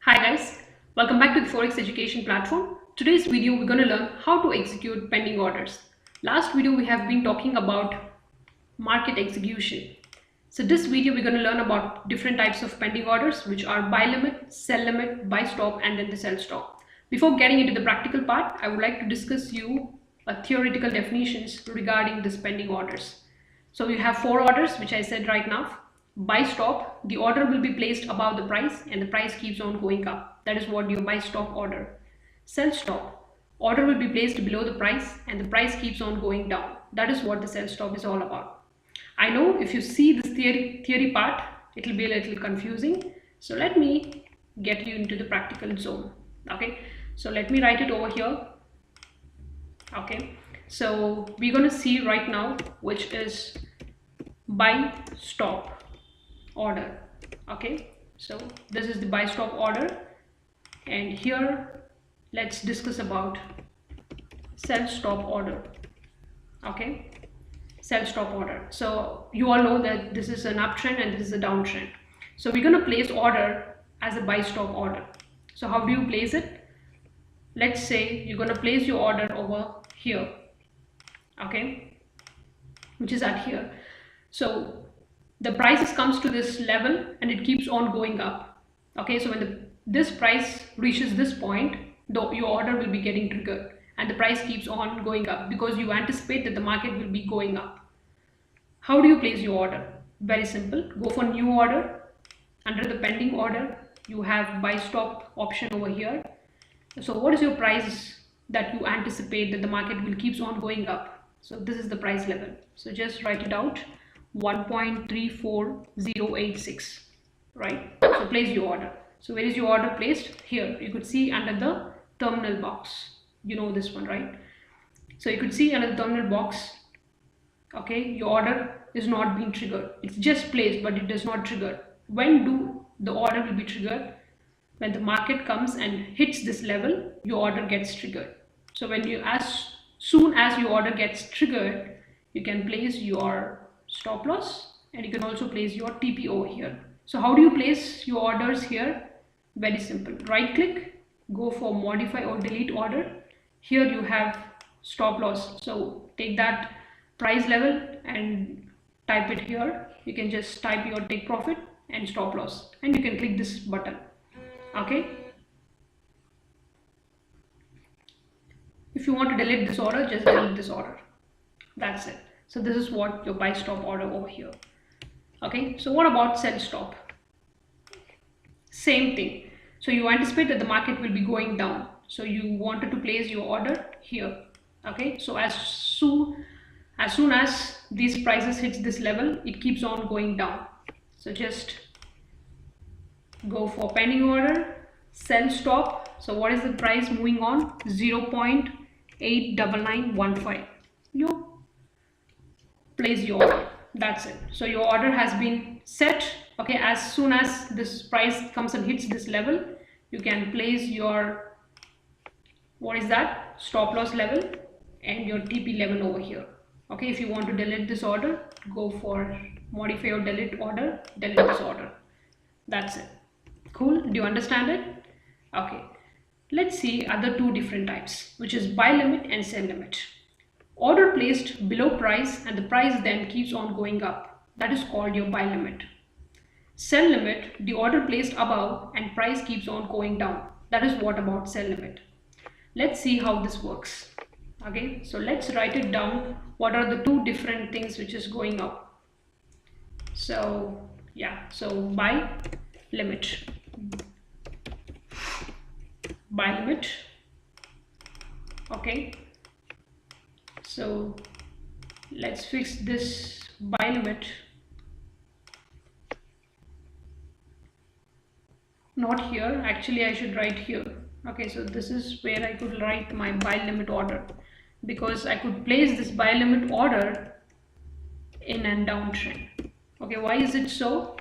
Hi guys, welcome back to the Forex education platform. Today's video we're going to learn how to execute pending orders. Last video we have been talking about market execution. So this video we're going to learn about different types of pending orders, which are buy limit, sell limit, buy stop, and then the sell stop. Before getting into the practical part, I would like to discuss you a theoretical definitions regarding these pending orders. So we have four orders, which I said right now. Buy stop, the order will be placed above the price and the price keeps on going up. That is what your buy stop order. Sell stop, order will be placed below the price and the price keeps on going down. That is what the sell stop is all about. I know if you see this theory part, it will be a little confusing. So let me get you into the practical zone. Okay, so let me write it over here. Okay, so we're going to see right now, which is buy stop order. Okay, so this is the buy stop order, and here let's discuss about sell stop order. Okay, sell stop order. So you all know that this is an uptrend and this is a downtrend. So we're going to place order as a buy stop order. So how do you place it? Let's say you're going to place your order over here, okay, which is at here. So the price comes to this level and it keeps on going up. Okay, so when this price reaches this point, your order will be getting triggered and the price keeps on going up because you anticipate that the market will be going up. How do you place your order? Very simple. Go for new order. Under the pending order, you have buy stop option over here. So what is your price that you anticipate that the market will keeps on going up? So this is the price level. So just write it out. 1.34086, right? So place your order. So where is your order placed? Here. You could see under the terminal box. You know this one, right? So you could see under the terminal box, okay, your order is not being triggered. It's just placed, but it does not trigger. When do the order will be triggered? When the market comes and hits this level, your order gets triggered. So when you, as soon as your order gets triggered, you can place your stop loss and you can also place your TP over here. So how do you place your orders here? Very simple. Right click, go for modify or delete order. Here you have stop loss. So take that price level and type it here. You can just type your take profit and stop loss and you can click this button. Okay. If you want to delete this order, just delete this order. That's it. So this is what your buy stop order over here. Okay, so what about sell stop? Same thing. So you anticipate that the market will be going down. So you wanted to place your order here. Okay, so as soon as these prices hits this level, it keeps on going down. So just go for pending order, sell stop. So what is the price moving on? 0.89915. You place your order. That's it. So your order has been set. Okay, as soon as this price comes and hits this level, you can place your, what is that, stop loss level and your TP level over here. Okay, if you want to delete this order, go for modify or delete order, delete this order. That's it. Cool. Do you understand it? Okay, let's see other two different types, which is buy limit and sell limit. Order placed below price and the price then keeps on going up. That is called your buy limit. Sell limit, the order placed above and price keeps on going down. That is what about sell limit. Let's see how this works. Okay, so let's write it down. What are the two different things which is going up? So yeah, so buy limit. Buy limit. Okay. So let's fix this buy limit. Not here, actually I should write here. Okay, so this is where I could write my buy limit order, because I could place this buy limit order in a downtrend. Okay, why is it so?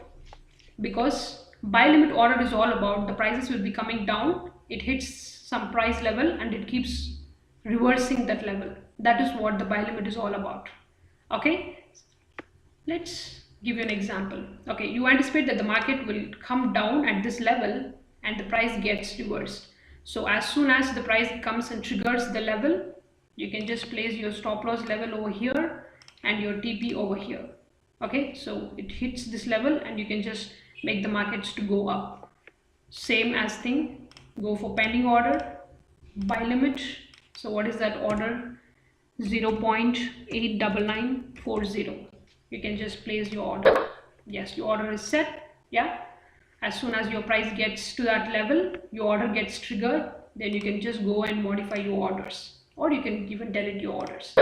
Because buy limit order is all about the prices will be coming down, it hits some price level and it keeps reversing that level. That is what the buy limit is all about. Okay, let's give you an example. Okay, you anticipate that the market will come down at this level and the price gets reversed. So as soon as the price comes and triggers the level, you can just place your stop loss level over here and your TP over here. Okay, so it hits this level and you can just make the markets to go up. Same as thing, go for pending order, buy limit. So what is that order? 0.89940. You can just place your order. Yes, your order is set. Yeah, as soon as your price gets to that level, your order gets triggered, then you can just go and modify your orders, or you can even delete your orders.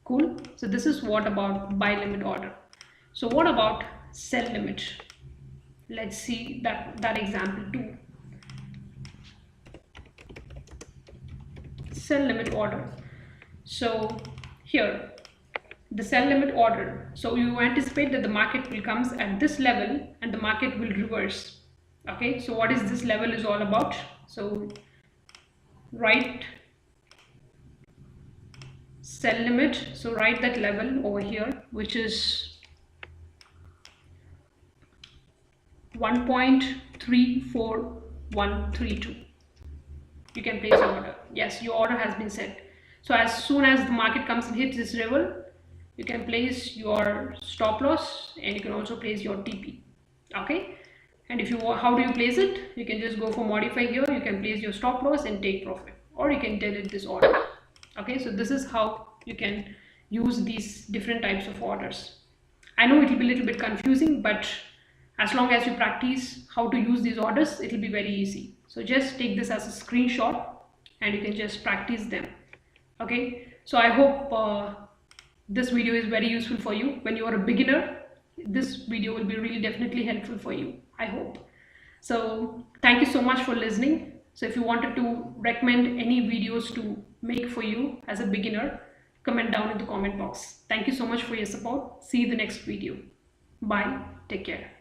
Cool. So this is what about buy limit order. So what about sell limit? Let's see that example too. Sell limit order. So here, the sell limit order. So you anticipate that the market will comes at this level and the market will reverse. Okay, so what is this level is all about? So write sell limit. So write that level over here, which is 1.34132. You can place your order. Yes, your order has been set. So as soon as the market comes and hits this level, you can place your stop loss and you can also place your TP. Okay, and if you how do you place it? You can just go for modify here. You can place your stop loss and take profit, or you can delete this order. Okay, so this is how you can use these different types of orders. I know it will be a little bit confusing, but as long as you practice how to use these orders, it will be very easy. So just take this as a screenshot and you can just practice them. Okay, so I hope this video is very useful for you. When you are a beginner, this video will be really definitely helpful for you, I hope. So thank you so much for listening. So if you wanted to recommend any videos to make for you as a beginner, comment down in the comment box. Thank you so much for your support. See you in the next video. Bye. Take care.